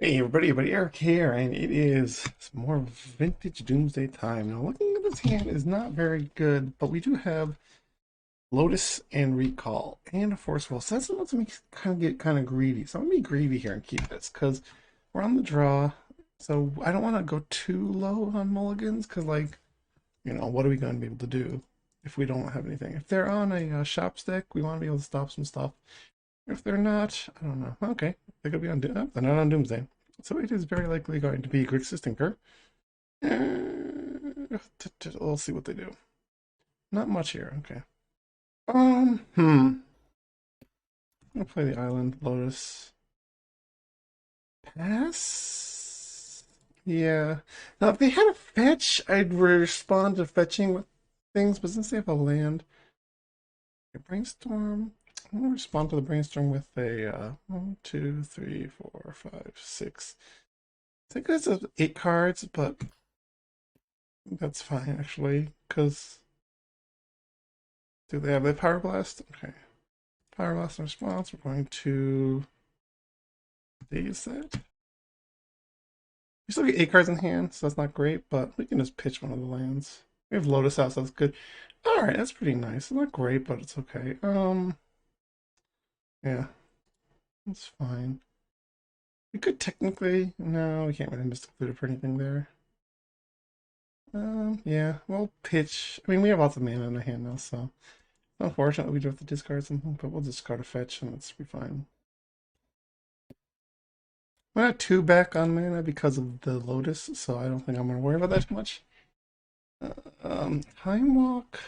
Hey everybody, Eric here, and it is some more vintage Doomsday time. Now, looking at this hand is not very good, but we do have Lotus and Recall and a Force Will. So that's what makes me kind of get kind of greedy. So I'm gonna be greedy here and keep this because we're on the draw. So I don't want to go too low on mulligans because, like, what are we going to be able to do if we don't have anything? If they're on a shop stick, we want to be able to stop some stuff. If they're not, I don't know. Okay, they could be on. They're not on Doomsday, so it is very likely going to be a Great Stinker. We'll see what they do. Not much here. Okay. I'll play the Island Lotus. Pass. Yeah. Now, if they had a fetch, I'd respond to fetching with things, but since they have a land, a brainstorm. I'm gonna respond to the brainstorm with a 1, 2, 3, 4, 5, 6. I think that's 8 cards, but that's fine actually, because do they have a Power Blast? Okay. Power Blast in response, we're going to daze that. We still get 8 cards in hand, so that's not great, but we can just pitch one of the lands. We have Lotus House, that's good. Alright, that's pretty nice. It's not great, but it's okay. Yeah, that's fine. We could technically, no, we can't really Mystic Flute for anything there. Yeah, we'll pitch. I mean, we have lots of mana in the hand now, so unfortunately we do have to discard something, but we'll discard a fetch and it's be fine. I'm not too back on mana because of the Lotus, so I don't think I'm gonna worry about that too much. Time Walk.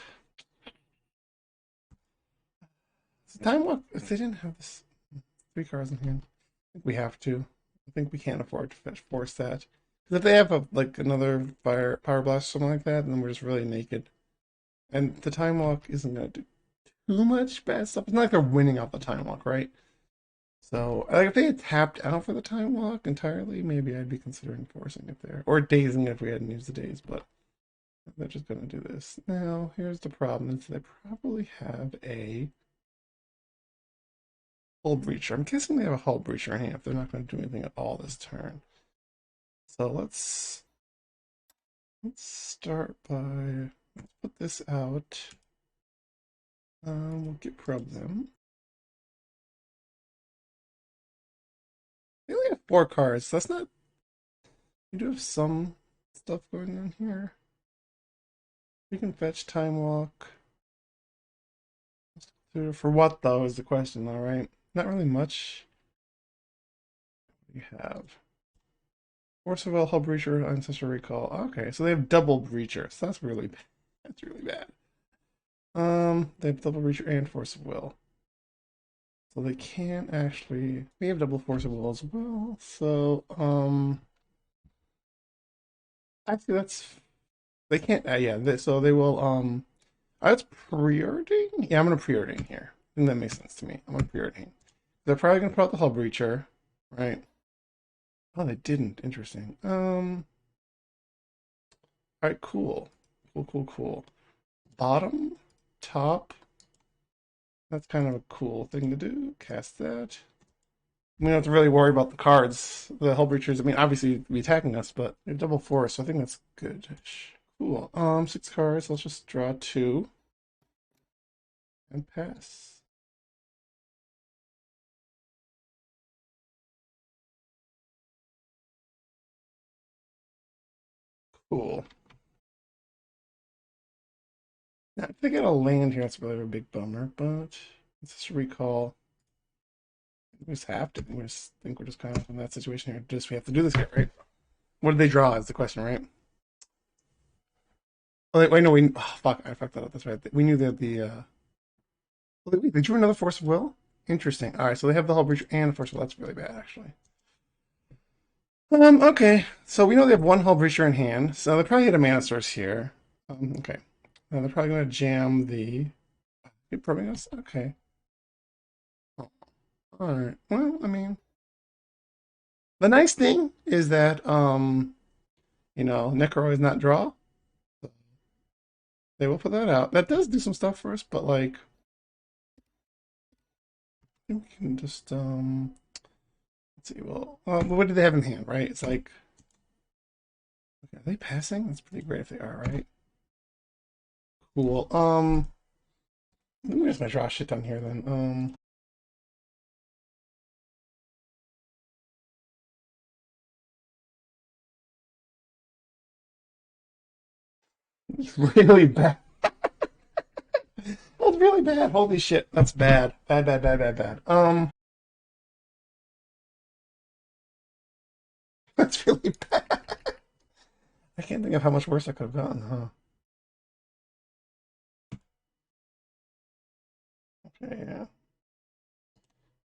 Time Walk. If they didn't have this 3 cards in hand, I think we have to. I think we can't afford to force that. Because if they have like another Power Blast or something like that, then we're just really naked. And the Time Walk isn't gonna do too much bad stuff. It's not like they're winning off the Time Walk, right? So, like, if they had tapped out for the Time Walk entirely, maybe I'd be considering forcing it there. Or dazing it if we hadn't used the daze, but they're just going to do this. Now, here's the problem, is they probably have a Hull Breacher. I'm guessing they have a Hull Breacher in hand if they're not going to do anything at all this turn. So let's start by, let's put this out. We'll get probe them. They only have 4 cards, so that's not, we do have some stuff going on here. We can fetch Time Walk. For what, though, is the question, all right? Not really much. We have Force of Will, Hull Breacher, Ancestor Recall. Okay, so they have double Breacher. So that's really bad. That's really bad. They have double Breacher and Force of Will. So they can't actually. We have double Force of Will as well. So, actually, that's. They can't. Yeah, so they will. That's preordering? Yeah, I'm gonna preordering here. I think that makes sense to me. I'm gonna preordering. They're probably gonna put out the Hull Breacher, right? Oh, they didn't. Interesting. All right, cool. Cool. Bottom, top. That's kind of a cool thing to do. Cast that. We don't have to really worry about the cards. The Hull Breachers, I mean, obviously be attacking us, but they're double force, so I think that's good. Cool. 6 cards. Let's just draw 2 and pass. Cool. Now, if they get a land here, that's really a big bummer, but let's just recall. We just have to. We just think we're just kind of in that situation here. Just we have to do this here, right? What did they draw? Is the question, right? Oh, wait, no, we. Oh, fuck, I fucked that up. That's right. We knew that the. Wait, they drew another Force of Will? Interesting. All right, so they have the Hull Breach and the Force of Will. That's really bad, actually. Okay. So we know they have one Hull Breacher in hand, so they probably had a mana source here. Okay. They're probably going to jam the. You're probing us? Okay. Oh, all right. Well, I mean, the nice thing is that Necro is not draw. So they will put that out. That does do some stuff for us, but like, I think we can just Let's see. Well, what do they have in hand, right? It's like, okay, are they passing? That's pretty great if they are, right? Cool. Let me just my draw shit down here then. It's really bad. That's really bad. Holy shit, that's bad. Bad, bad, bad, bad, bad. That's really bad. I can't think of how much worse I could have gotten, huh? Okay, yeah.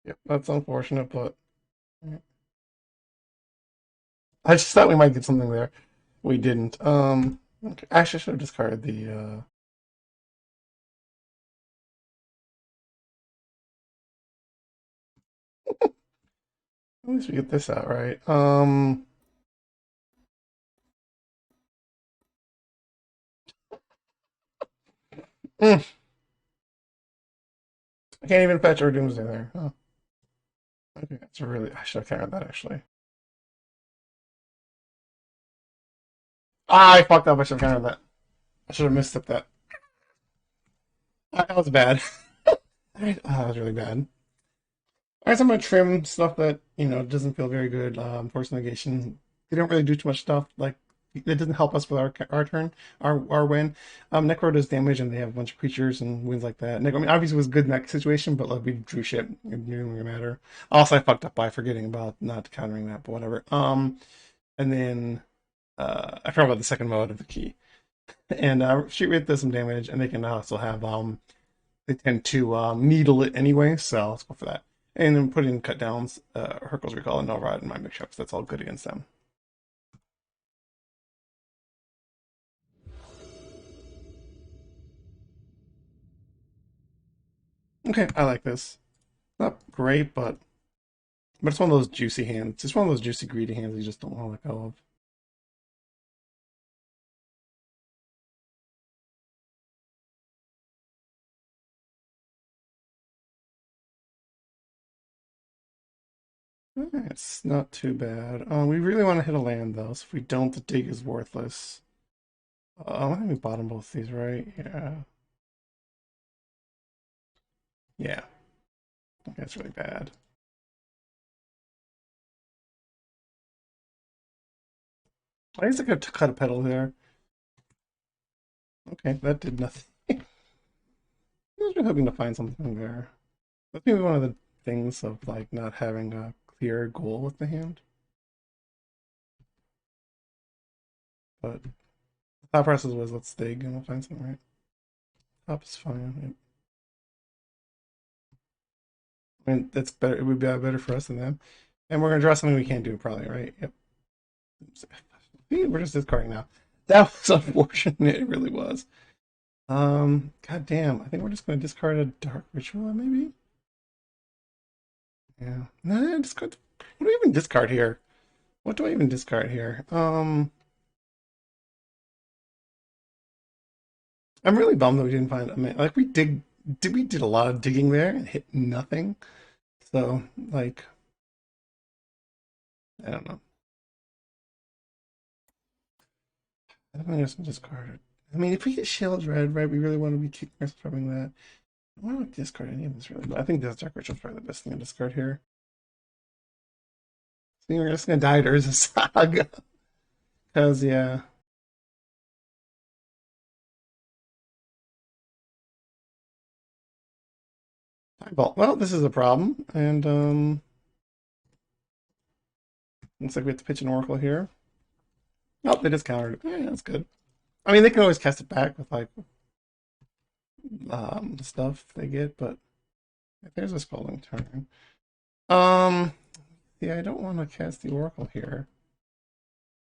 Yep, that's unfortunate, but I just thought we might get something there. We didn't. Okay. Actually, I should have discarded the. At least we get this out right. I can't even fetch or Doomsday there. Oh, okay, that's really. I should have countered that actually. Ah, I fucked up. I should have countered that. I should have missed it. That was bad. That was really bad. All right, so I'm gonna trim stuff that doesn't feel very good. Force negation. They don't really do too much stuff. Like it doesn't help us with our turn, our win. Necro does damage, and they have a bunch of creatures and wins like that. Necro, I mean, obviously it was good in that situation, but like we drew shit. It didn't really matter. Also, I fucked up by forgetting about not countering that, but whatever. And then I forgot about the second mode of the key. And Street Wraith does some damage, and they can also have they tend to needle it anyway, so let's go for that. And then put in cut downs, Hercules Recall, and Null Rod in my mix ups. That's all good against them. Okay, I like this. Not great, but it's one of those juicy hands. It's one of those juicy, greedy hands you just don't want to let go of. It's not too bad. We really want to hit a land though, so if we don't, the dig is worthless. I think we bottom both these, right? Yeah. Yeah. Okay, that's really bad. I guess I could cut a pedal there. Okay, that did nothing. I was really hoping to find something there. That's maybe one of the things of like not having a clear goal with the hand. But the thought process was let's dig and we'll find something, right? Top is fine. I mean, that's better. It would be better for us than them. And we're gonna draw something we can't do, probably, right? Yep. We're just discarding now. That was unfortunate. It really was. God damn. I think we're just gonna discard a dark ritual, maybe. Yeah. Nah, discard. What do we even discard here? What do I even discard here? I'm really bummed that we didn't find. I mean, like we did a lot of digging there and hit nothing. So like, I don't know. I think I'm just discard it. I mean, if we get Shield's Red, right, we really want to be kicking ourselves from that. I don't want to discard any of this really, but I think this Dark Ritual is probably the best thing to discard here. So we're just gonna die to Urza Saga. Cause yeah. Eyeball. Well, this is a problem. And looks like we have to pitch an Oracle here. Oh, they just countered it. Yeah, that's good. I mean they can always cast it back with like stuff they get, but there's a Scalding Turn. Um yeah, I don't want to cast the Oracle here.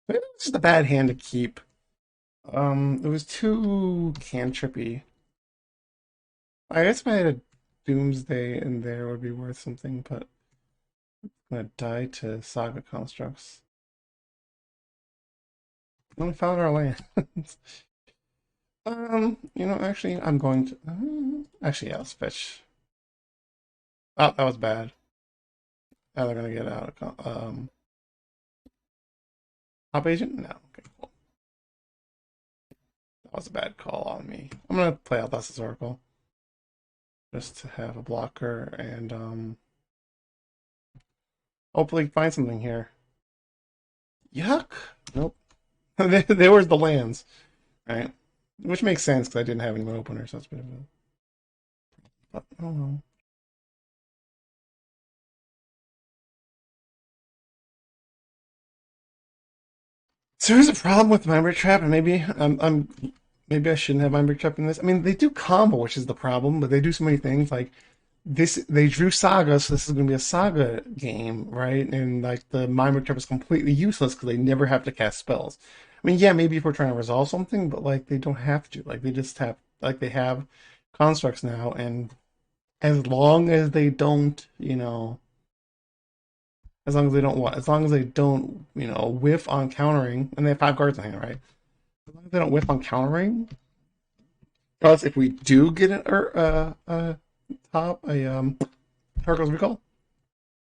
Maybe it's just a bad hand to keep. It was too cantrippy. I guess if I had a Doomsday in there, it would be worth something, but I'm gonna die to Saga Constructs. We found our land. Actually, I'm going to. Actually, yeah, let's fetch. Oh, that was bad. Oh, they're gonna get out. Top agent? No. Okay, cool. That was a bad call on me. I'm gonna play out Thassa's Oracle just to have a blocker and hopefully find something here. Yuck. Nope. There was the lands, right? Which makes sense because I didn't have any openers. So that's a bit of a. But, oh well. So here's a problem with Mind Break Trap, and maybe maybe I shouldn't have Mind Break Trap in this. I mean, they do combo, which is the problem, but they do so many things. Like this, they drew Saga, so this is going to be a Saga game, right? And like the Mind Break Trap is completely useless because they never have to cast spells. I mean, yeah, maybe if we're trying to resolve something, but like they don't have to. Like they just have, like they have constructs now, and as long as they don't, as long as they don't what? As long as they don't, whiff on countering, and they have 5 cards in hand, right? As long as they don't whiff on countering. Or else if we do get an top, Targo's Recall.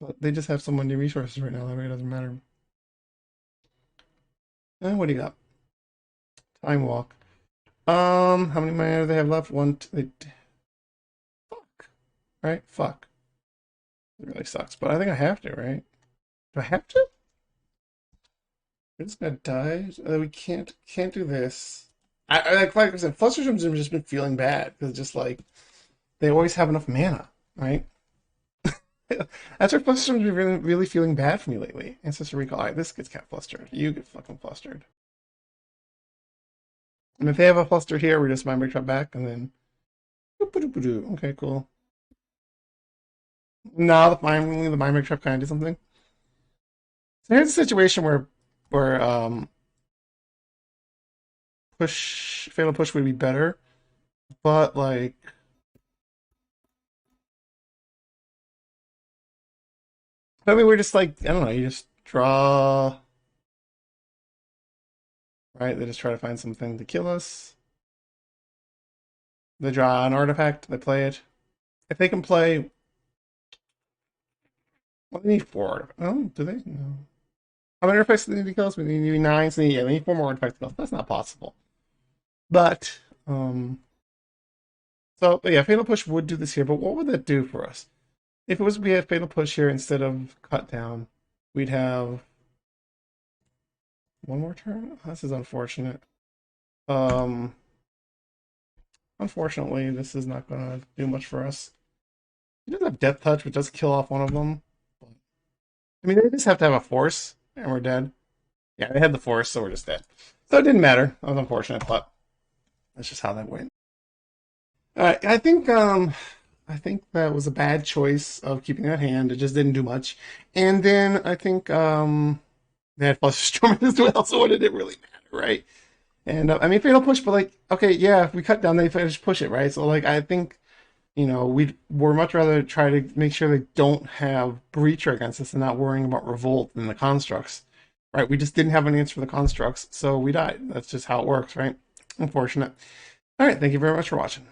But they just have so many resources right now that it doesn't matter. And what do you got? Time Walk. How many mana do they have left? One, two, fuck. Right? Fuck. It really sucks, but I think I have to, right? Do I have to? We're just gonna die. We can't do this. Like I said, Flusterstorms have just been feeling bad because just like they always have enough mana, right? That's why Flusterstorms have been really feeling bad for me lately. Ancestor Recall. All right, this gets cat flustered. You get fucking flustered. And if they have a fluster here, we just Mind Break Trap back and then. Okay, cool. Now the Mind Break Trap kind of did something. So here's a situation where Fatal Push would be better, but like I mean we're just like I don't know, you just draw, right? They just try to find something to kill us. They draw an artifact, they play it. If they can play well, they need 4 artifacts. Oh, do they? No. How many artifacts do they need to kill us? We need 9, so yeah, they need 4 more artifacts to kill us. That's not possible. But but yeah, Fatal Push would do this here, but what would that do for us? If it was we had Fatal Push here instead of Cut Down, we'd have one more turn? This is unfortunate. Um Unfortunately, this is not gonna do much for us. He does have Death Touch, which does kill off one of them. I mean, they just have to have a force, and we're dead. Yeah, they had the force, so we're just dead. So it didn't matter. That was unfortunate, but that's just how that went. All right, I think that was a bad choice of keeping that hand. It just didn't do much. And then I think they had Flusterstorm as well, so what did it really matter, right? And I mean, Fatal Push, but like, okay, yeah, if we cut down, they just push it, right? So like, I think we're much rather try to make sure they don't have Breacher against us and not worrying about Revolt and the constructs, right? We just didn't have an answer for the constructs, so we died. That's just how it works, right? Unfortunate. All right, thank you very much for watching.